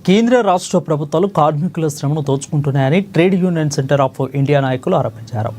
కేంద్ర రాష్ట్ర ప్రభుత్వాలు కార్మికుల శ్రమను దోచుకుంటున్నాయని trade union centre of India నాయకులు ఆరోపించారు.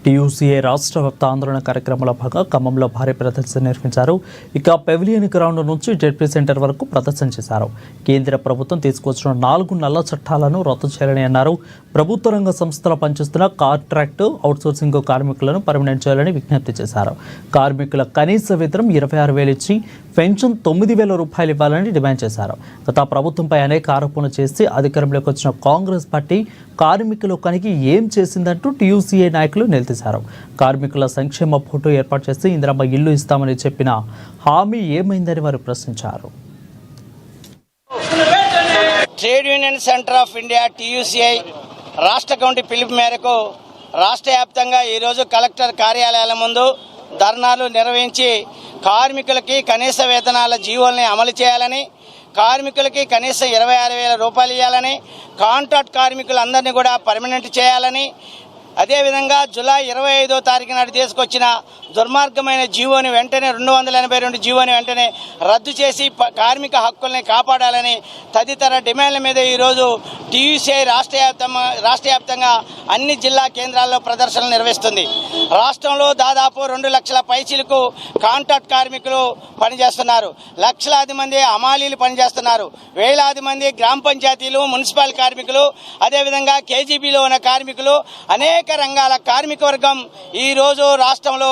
టీయూసీఏ రాష్ట్ర వ్యాప్త ఆందోళన కార్యక్రమాల భాగంగా ఖమ్మంలో భారీ ప్రదర్శన నిర్వహించారు. ఇక పెవిలియన్ గ్రౌండ్ నుంచి జెడ్పీ సెంటర్ వరకు ప్రదర్శన చేశారు. కేంద్ర ప్రభుత్వం తీసుకొచ్చిన 4 నల్ల చట్టాలను రద్దు చేయాలని అన్నారు. ప్రభుత్వ రంగ సంస్థల పనిచేస్తున్న కాంట్రాక్టు అవుట్సోర్సింగ్ కార్మికులను పర్మనెంట్ చేయాలని విజ్ఞప్తి చేశారు. కార్మికుల కనీస వేతనం 26,000 ఇచ్చి పెన్షన్ 9,000 రూపాయలు ఇవ్వాలని డిమాండ్ చేశారు. గత ప్రభుత్వంపై అనేక ఆరోపణలు చేసి అధికారంలోకి వచ్చిన కాంగ్రెస్ పార్టీ కార్మికుల పనికి ఏం చేసిందంటూ టీయూసీఏ నాయకులు నిలదీశారు. కార్మికుల సంక్షేమ ఫోటో ఏర్పాటు చేసి ఇందిరమ్మ ఇల్లు ఇస్తామని చెప్పిన హామీ ఏమైందని వారు ప్రశ్నించారు. Trade union centre of India TUCI రాష్ట్ర కమిటీ పిలుపు మేరకు రాష్ట్ర వ్యాప్తంగా ఈరోజు కలెక్టర్ కార్యాలయాల ముందు ధర్నాలు నిర్వహించి కార్మికులకి కనీస వేతనాల జీవోల్ని అమలు చేయాలని, కార్మికులకి కనీసం 26,000 రూపాయలు ఇవ్వాలని, కాంట్రాక్ట్ కార్మికులందరినీ కూడా పర్మనెంట్ చేయాలని, అదేవిధంగా జూలై 25వ తారీఖు నాడు తీసుకొచ్చిన దుర్మార్గమైన జీవోని వెంటనే 282 జీవోని వెంటనే రద్దు చేసి కార్మిక హక్కుల్ని కాపాడాలని తదితర డిమాండ్ల మీద ఈరోజు టీయూసీఐ రాష్ట్ర వ్యాప్తంగా అన్ని జిల్లా కేంద్రాల్లో ప్రదర్శనలు నిర్వహిస్తుంది. రాష్ట్రంలో దాదాపు 2 లక్షల పైచిలకు కాంట్రాక్ట్ కార్మికులు పనిచేస్తున్నారు. లక్షలాది మంది హమాలీలు పనిచేస్తున్నారు. వేలాది మంది గ్రామ పంచాయతీలు, మున్సిపల్ కార్మికులు, అదేవిధంగా కేజీబీలో ఉన్న కార్మికులు, అనేక రంగాల కార్మిక వర్గం ఈరోజు రాష్ట్రంలో